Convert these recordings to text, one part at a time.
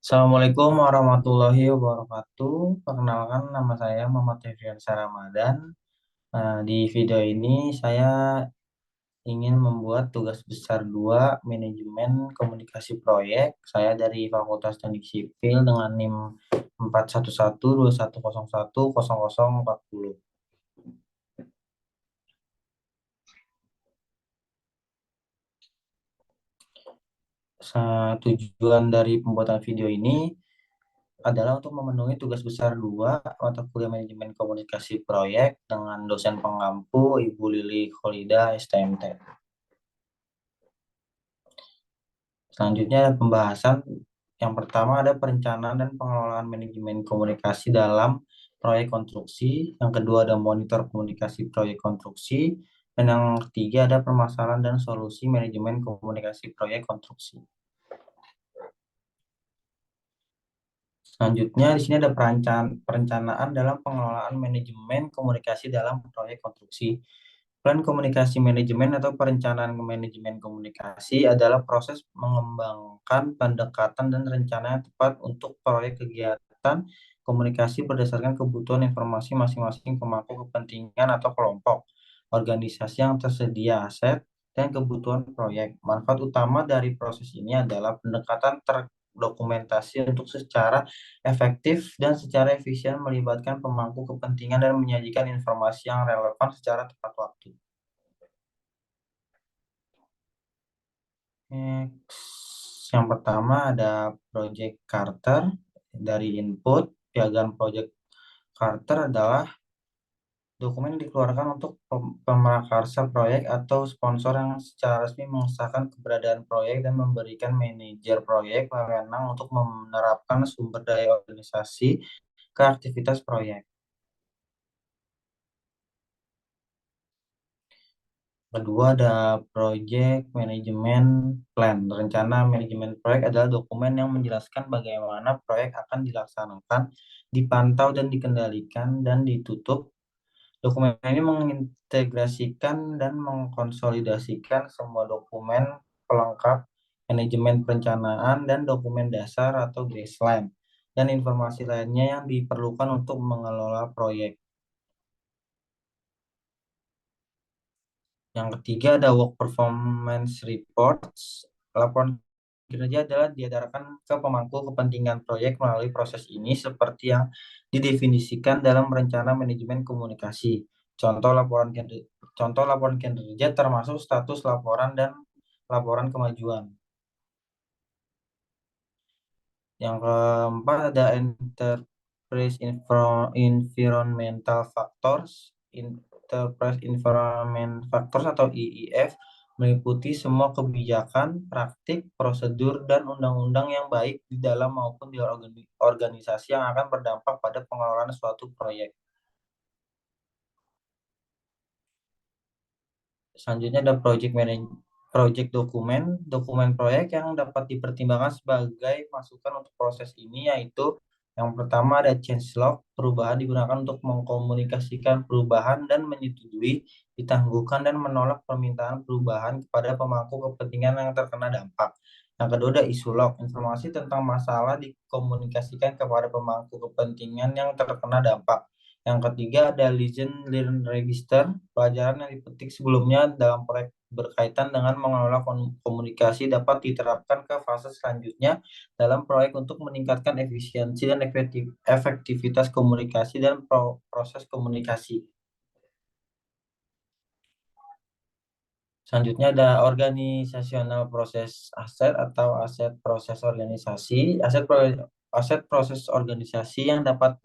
Assalamualaikum warahmatullahi wabarakatuh. Perkenalkan nama saya Muhammad Efriansa Ramadan. Di video ini saya ingin membuat tugas besar 2 manajemen komunikasi proyek. Saya dari Fakultas Teknik Sipil dengan NIM 41121010040. Tujuan dari pembuatan video ini adalah untuk memenuhi tugas besar 2 mata kuliah manajemen komunikasi proyek dengan dosen pengampu Ibu Lili Kholida STMT. Selanjutnya ada pembahasan yang pertama ada perencanaan dan pengelolaan manajemen komunikasi dalam proyek konstruksi, yang kedua ada monitor komunikasi proyek konstruksi, dan yang ketiga ada permasalahan dan solusi manajemen komunikasi proyek konstruksi. Selanjutnya, di sini ada perencanaan dalam pengelolaan manajemen komunikasi dalam proyek konstruksi. Plan komunikasi manajemen atau perencanaan manajemen komunikasi adalah proses mengembangkan pendekatan dan rencana yang tepat untuk proyek kegiatan komunikasi berdasarkan kebutuhan informasi masing-masing pemangku kepentingan atau kelompok, organisasi yang tersedia aset, dan kebutuhan proyek. Manfaat utama dari proses ini adalah pendekatan terdokumentasi untuk secara efektif dan secara efisien melibatkan pemangku kepentingan dan menyajikan informasi yang relevan secara tepat waktu. Yang pertama ada Project Carter. Dari input, piagam Project Carter adalah dokumen yang dikeluarkan untuk pemrakarsa proyek atau sponsor yang secara resmi mengesahkan keberadaan proyek dan memberikan manajer proyek wewenang untuk menerapkan sumber daya organisasi ke aktivitas proyek. Kedua ada Project Management Plan. Rencana manajemen proyek adalah dokumen yang menjelaskan bagaimana proyek akan dilaksanakan, dipantau dan dikendalikan dan ditutup. Dokumen ini mengintegrasikan dan mengkonsolidasikan semua dokumen pelengkap manajemen perencanaan dan dokumen dasar atau baseline dan informasi lainnya yang diperlukan untuk mengelola proyek. Yang ketiga ada work performance reports. Laporan kinerja adalah diadarkan ke pemangku kepentingan proyek melalui proses ini seperti yang didefinisikan dalam rencana manajemen komunikasi. Contoh laporan kinerja termasuk status laporan dan laporan kemajuan. Yang keempat ada enterprise environmental factors. Enterprise Environment Factors atau EEF meliputi semua kebijakan, praktik, prosedur, dan undang-undang yang baik di dalam maupun di organisasi yang akan berdampak pada pengelolaan suatu proyek. Selanjutnya ada project dokumen, dokumen proyek yang dapat dipertimbangkan sebagai masukan untuk proses ini, yaitu yang pertama ada change log, perubahan digunakan untuk mengkomunikasikan perubahan dan menyetujui, ditangguhkan dan menolak permintaan perubahan kepada pemangku kepentingan yang terkena dampak. Yang kedua ada isu log, informasi tentang masalah dikomunikasikan kepada pemangku kepentingan yang terkena dampak. Yang ketiga ada Lesson Learn Register, pelajaran yang dipetik sebelumnya dalam proyek berkaitan dengan mengelola komunikasi dapat diterapkan ke fase selanjutnya dalam proyek untuk meningkatkan efisiensi dan efektivitas komunikasi dan proses komunikasi. Selanjutnya ada organisasional proses aset atau aset proses organisasi. Aset proses organisasi yang dapat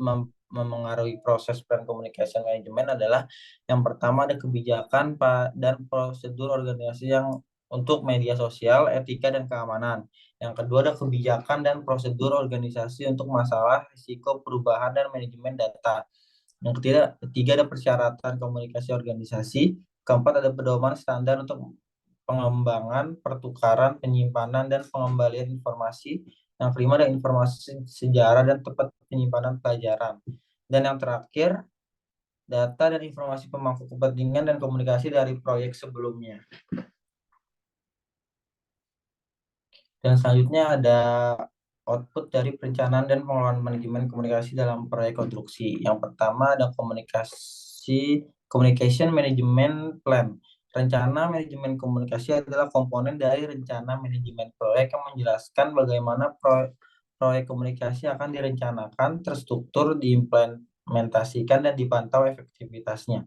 memengaruhi proses plan communication management adalah yang pertama ada kebijakan dan prosedur organisasi yang untuk media sosial, etika dan keamanan. Yang kedua ada kebijakan dan prosedur organisasi untuk masalah risiko perubahan dan manajemen data. Yang ketiga ada persyaratan komunikasi organisasi. Keempat ada pedoman standar untuk pengembangan, pertukaran, penyimpanan, dan pengembalian informasi. Yang kelima ada informasi sejarah dan tempat penyimpanan pelajaran. Dan yang terakhir, data dan informasi pemangku kepentingan dan komunikasi dari proyek sebelumnya. Dan selanjutnya ada output dari perencanaan dan pengelolaan manajemen komunikasi dalam proyek konstruksi. Yang pertama ada communication management plan. Rencana manajemen komunikasi adalah komponen dari rencana manajemen proyek yang menjelaskan bagaimana proyek komunikasi akan direncanakan, terstruktur, diimplementasikan, dan dipantau efektivitasnya.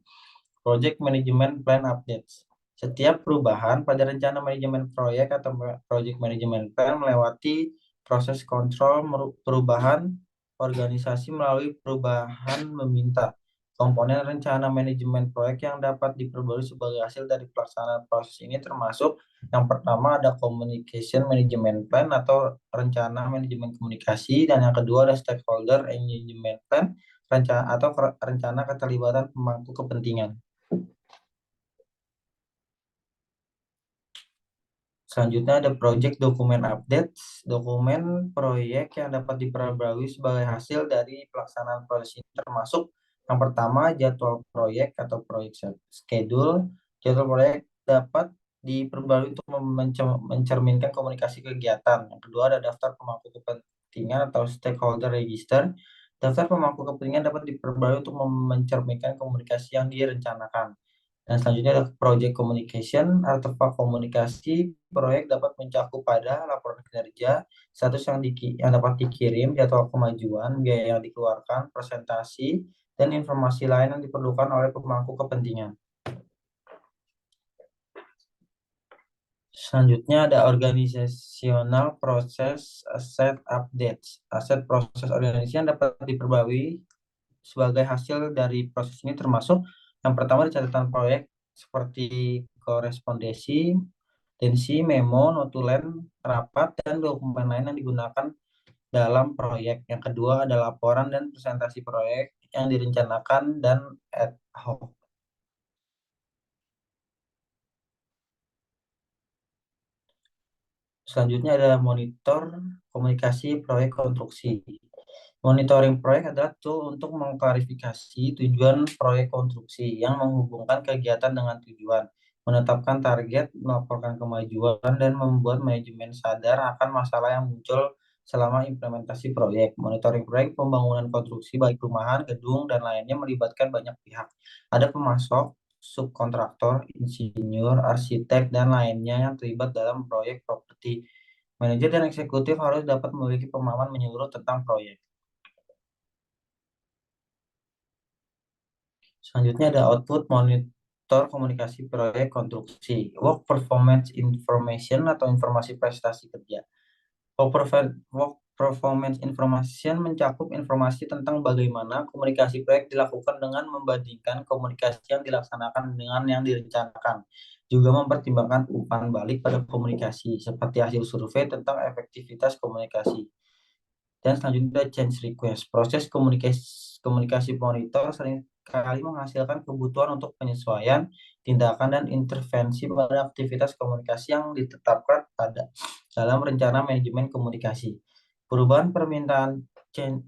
Project Management Plan Updates. Setiap perubahan pada rencana manajemen proyek atau Project Management Plan melewati proses kontrol perubahan organisasi melalui perubahan meminta. Komponen rencana manajemen proyek yang dapat diperbarui sebagai hasil dari pelaksanaan proses ini termasuk yang pertama ada Communication Management Plan atau rencana manajemen komunikasi, dan yang kedua ada Stakeholder Engagement Plan rencana keterlibatan pemangku kepentingan. Selanjutnya ada project dokumen updates, dokumen proyek yang dapat diperbarui sebagai hasil dari pelaksanaan proses ini termasuk yang pertama jadwal proyek atau proyek schedule. Jadwal proyek dapat diperbarui untuk mencerminkan komunikasi kegiatan. Yang kedua ada daftar pemangku kepentingan atau stakeholder register. Daftar pemangku kepentingan dapat diperbarui untuk mencerminkan komunikasi yang direncanakan. Dan selanjutnya ada project communication, artefak komunikasi. Proyek dapat mencakup pada laporan kinerja, status yang dapat dikirim, jadwal kemajuan, biaya yang dikeluarkan, presentasi, dan informasi lain yang diperlukan oleh pemangku kepentingan. Selanjutnya ada organizational process asset updates. Aset proses organisasi yang dapat diperbarui sebagai hasil dari proses ini termasuk yang pertama di catatan proyek seperti korespondensi, tensi, memo, notulen, rapat, dan dokumen lain yang digunakan dalam proyek. Yang kedua ada laporan dan presentasi proyek yang direncanakan dan ad hoc. Selanjutnya adalah monitor komunikasi proyek konstruksi. Monitoring proyek adalah tool untuk mengklarifikasi tujuan proyek konstruksi yang menghubungkan kegiatan dengan tujuan, menetapkan target, melaporkan kemajuan, dan membuat manajemen sadar akan masalah yang muncul selama implementasi proyek. Monitoring proyek pembangunan konstruksi baik perumahan, gedung, dan lainnya melibatkan banyak pihak. Ada pemasok, subkontraktor, insinyur, arsitek, dan lainnya yang terlibat dalam proyek properti. Manajer dan eksekutif harus dapat memiliki pemahaman menyeluruh tentang proyek. Selanjutnya ada output monitor komunikasi proyek konstruksi. Work performance information atau informasi prestasi kerja. Work performance information mencakup informasi tentang bagaimana komunikasi proyek dilakukan dengan membandingkan komunikasi yang dilaksanakan dengan yang direncanakan. Juga mempertimbangkan umpan balik pada komunikasi, seperti hasil survei tentang efektivitas komunikasi. Dan selanjutnya change request. Proses komunikasi monitor seringkali menghasilkan kebutuhan untuk penyesuaian, tindakan, dan intervensi pada aktivitas komunikasi yang ditetapkan pada dalam rencana manajemen komunikasi. Perubahan permintaan change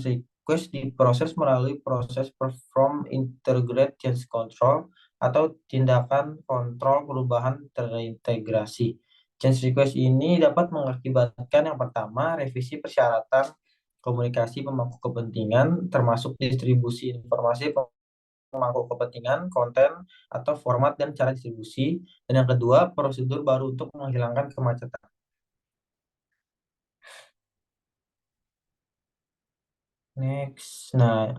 request diproses melalui proses perform integrated change control atau tindakan kontrol perubahan terintegrasi. Change request ini dapat mengakibatkan yang pertama, revisi persyaratan komunikasi pemangku kepentingan, termasuk distribusi informasi pemangku kepentingan, konten, atau format dan cara distribusi. Dan yang kedua, prosedur baru untuk menghilangkan kemacetan. Next. Nah,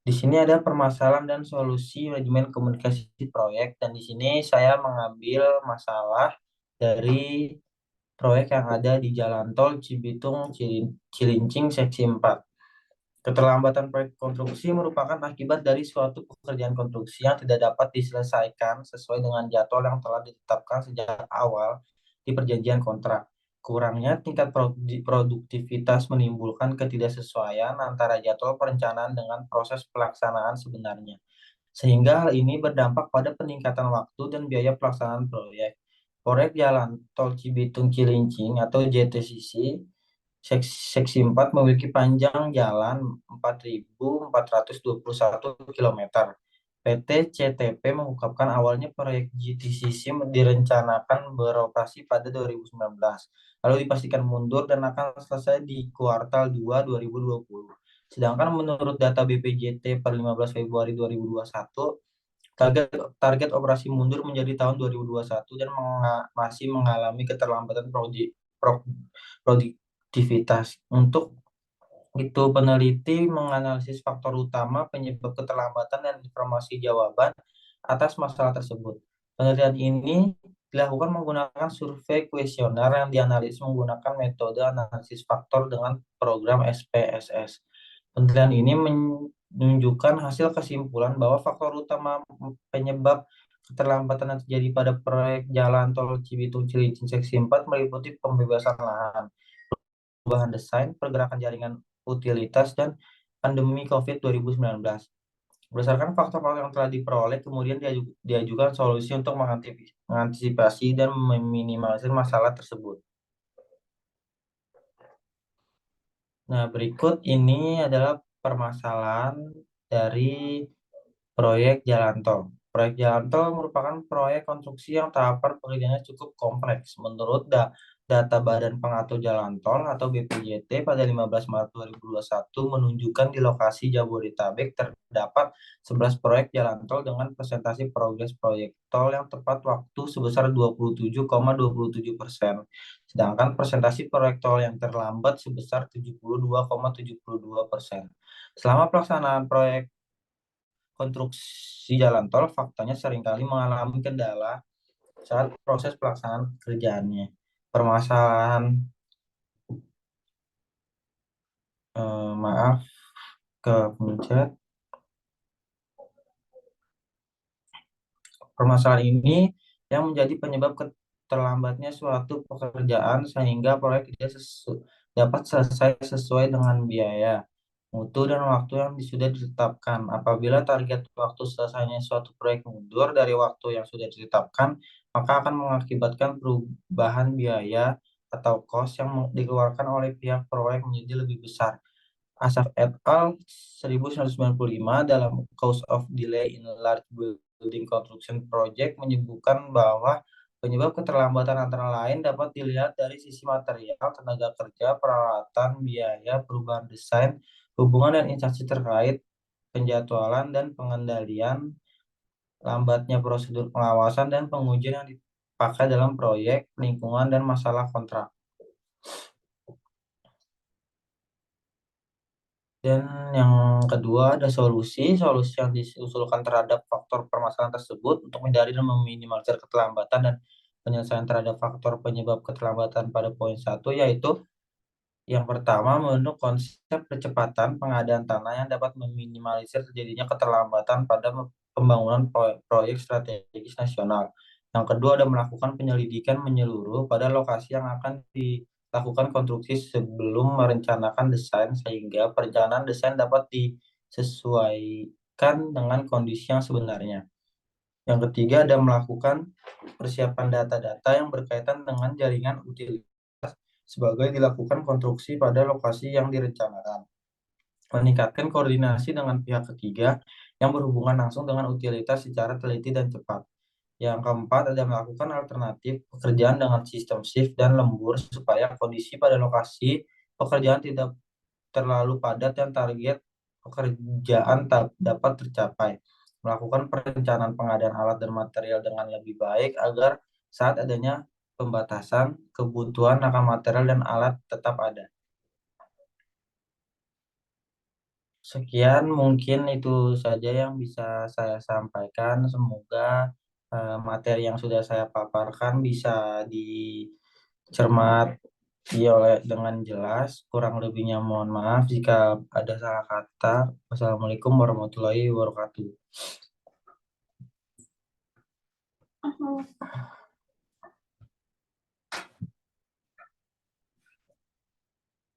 di sini ada permasalahan dan solusi manajemen komunikasi proyek, dan di sini saya mengambil masalah dari proyek yang ada di Jalan Tol Cibitung Cilincing Seksi 4. Keterlambatan proyek konstruksi merupakan akibat dari suatu pekerjaan konstruksi yang tidak dapat diselesaikan sesuai dengan jadwal yang telah ditetapkan sejak awal di perjanjian kontrak. Kurangnya tingkat produktivitas menimbulkan ketidaksesuaian antara jadwal perencanaan dengan proses pelaksanaan sebenarnya, sehingga hal ini berdampak pada peningkatan waktu dan biaya pelaksanaan proyek. Proyek Jalan Tol Cibitung Cilincing atau JTCC Seksi 4 memiliki panjang jalan 4.421 km PT CTP mengungkapkan awalnya proyek GTCC direncanakan beroperasi pada 2019, lalu dipastikan mundur dan akan selesai di kuartal 2 2020. Sedangkan menurut data BPJT per 15 Februari 2021, target target operasi mundur menjadi tahun 2021 dan masih mengalami keterlambatan produktivitas. Untuk itu, peneliti menganalisis faktor utama penyebab keterlambatan dan informasi jawaban atas masalah tersebut. Penelitian ini dilakukan menggunakan survei kuesioner yang dianalisis menggunakan metode analisis faktor dengan program SPSS. Penelitian ini menunjukkan hasil kesimpulan bahwa faktor utama penyebab keterlambatan yang terjadi pada proyek jalan tol Cibitung Cilincing Seksi 4 meliputi pembebasan lahan, perubahan desain, pergerakan jaringan utilitas, dan pandemi COVID 2019. Berdasarkan faktor-faktor yang telah diperoleh, kemudian diajukan solusi untuk mengantisipasi dan meminimalisir masalah tersebut. Nah, berikut ini adalah permasalahan dari proyek jalan tol. Proyek jalan tol merupakan proyek konstruksi yang tahapan pekerjaannya cukup kompleks. Menurut data Badan Pengatur Jalan Tol atau BPJT pada 15 Maret 2021 menunjukkan di lokasi Jabodetabek terdapat 11 proyek jalan tol dengan presentasi progres proyek tol yang tepat waktu sebesar 27,27%. Sedangkan presentasi proyek tol yang terlambat sebesar 72,72%. Selama pelaksanaan proyek konstruksi jalan tol, faktanya seringkali mengalami kendala saat proses pelaksanaan pekerjaannya. Permasalahan, maaf, kepencet. Permasalahan ini yang menjadi penyebab terlambatnya suatu pekerjaan sehingga proyek tidak dapat selesai sesuai dengan biaya, mutu, dan waktu yang sudah ditetapkan. Apabila target waktu selesainya suatu proyek mundur dari waktu yang sudah ditetapkan, maka akan mengakibatkan perubahan biaya atau cost yang dikeluarkan oleh pihak proyek menjadi lebih besar. Asaf et al. 1995 dalam Cause of Delay in Large Building Construction Project menyebutkan bahwa penyebab keterlambatan antara lain dapat dilihat dari sisi material, tenaga kerja, peralatan, biaya, perubahan desain, hubungan dan instansi terkait, penjadwalan dan pengendalian, lambatnya prosedur pengawasan dan pengujian yang dipakai dalam proyek, lingkungan, dan masalah kontrak. Dan yang kedua ada solusi yang diusulkan terhadap faktor permasalahan tersebut untuk menghindari dan meminimalisir keterlambatan dan penyelesaian terhadap faktor penyebab keterlambatan pada poin 1, yaitu yang pertama, menurut konsep percepatan pengadaan tanah yang dapat meminimalisir terjadinya keterlambatan pada pembangunan proyek strategis nasional. Yang kedua, ada melakukan penyelidikan menyeluruh pada lokasi yang akan dilakukan konstruksi sebelum merencanakan desain sehingga perencanaan desain dapat disesuaikan dengan kondisi yang sebenarnya. Yang ketiga, ada melakukan persiapan data-data yang berkaitan dengan jaringan utilitas sebagai dilakukan konstruksi pada lokasi yang direncanakan. Meningkatkan koordinasi dengan pihak ketiga yang berhubungan langsung dengan utilitas secara teliti dan cepat. Yang keempat, ada melakukan alternatif pekerjaan dengan sistem shift dan lembur supaya kondisi pada lokasi pekerjaan tidak terlalu padat dan target pekerjaan dapat tercapai. Melakukan perencanaan pengadaan alat dan material dengan lebih baik agar saat adanya pembatasan, kebutuhan akan material dan alat tetap ada. Sekian mungkin itu saja yang bisa saya sampaikan. Semoga materi yang sudah saya paparkan bisa dicermati oleh dengan jelas. Kurang lebihnya mohon maaf jika ada salah kata. Wassalamualaikum warahmatullahi wabarakatuh.